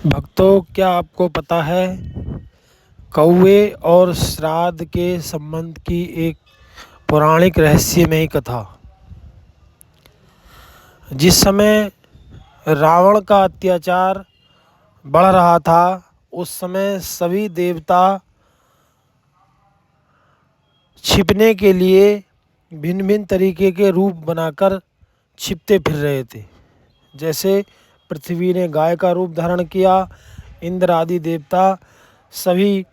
भक्तों, क्या आपको पता है कौवे और श्राद्ध के संबंध की एक पौराणिक रहस्यमयी कथा। जिस समय रावण का अत्याचार बढ़ रहा था, उस समय सभी देवता छिपने के लिए भिन्न भिन्न तरीके के रूप बनाकर छिपते फिर रहे थे। जैसे पृथ्वी ने गाय का रूप धारण किया, इंद्र आदि देवता सभी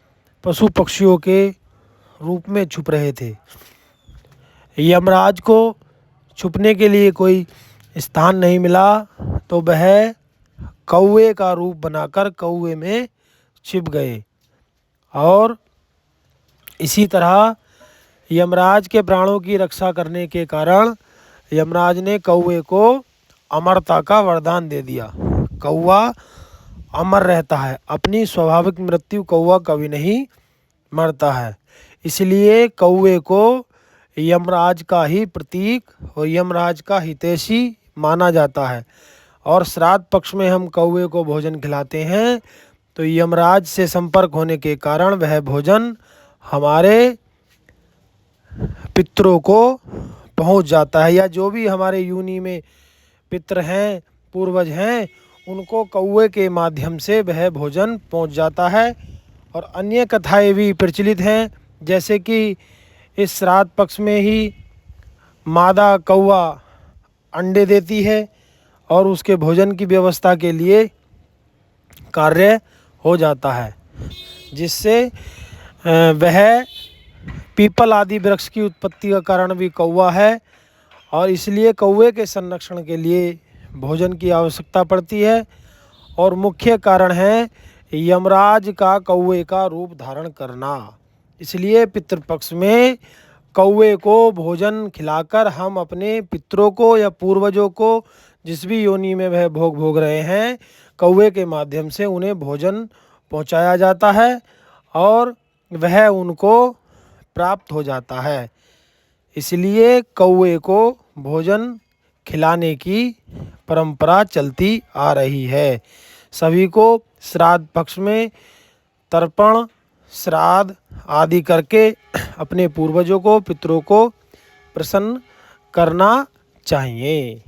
पशु पक्षियों के रूप में छुप रहे थे। यमराज को छुपने के लिए कोई स्थान नहीं मिला, तो वह कौवे का रूप बनाकर कौवे में छिप गए। और इसी तरह यमराज के प्राणों की रक्षा करने के कारण यमराज ने कौवे को अमरता का वरदान दे दिया। कौवा अमर रहता है, अपनी स्वाभाविक मृत्यु कौवा कभी नहीं मरता है। इसलिए कौवे को यमराज का ही प्रतीक और यमराज का हितैषी माना जाता है। और श्राद्ध पक्ष में हम कौवे को भोजन खिलाते हैं, तो यमराज से संपर्क होने के कारण वह भोजन हमारे पितरों को पहुंच जाता है, या जो भी हमारे योनि में पितर हैं, पूर्वज हैं, उनको कौवे के माध्यम से वह भोजन पहुंच जाता है। और अन्य कथाएं भी प्रचलित हैं, जैसे कि इस श्राद्ध पक्ष में ही मादा कौवा अंडे देती है और उसके भोजन की व्यवस्था के लिए कार्य हो जाता है, जिससे वह पीपल आदि वृक्ष की उत्पत्ति का कारण भी कौवा है। और इसलिए कौवे के संरक्षण के लिए भोजन की आवश्यकता पड़ती है। और मुख्य कारण है यमराज का कौवे का रूप धारण करना। इसलिए पितृपक्ष में कौवे को भोजन खिलाकर हम अपने पितरों को या पूर्वजों को जिस भी योनि में वह भोग रहे हैं, कौवे के माध्यम से उन्हें भोजन पहुंचाया जाता है और वह उनको प्राप्त हो जाता है। इसलिए कौवे को भोजन खिलाने की परंपरा चलती आ रही है। सभी को श्राद्ध पक्ष में तर्पण, श्राद्ध आदि करके अपने पूर्वजों को, पितरों को प्रसन्न करना चाहिए।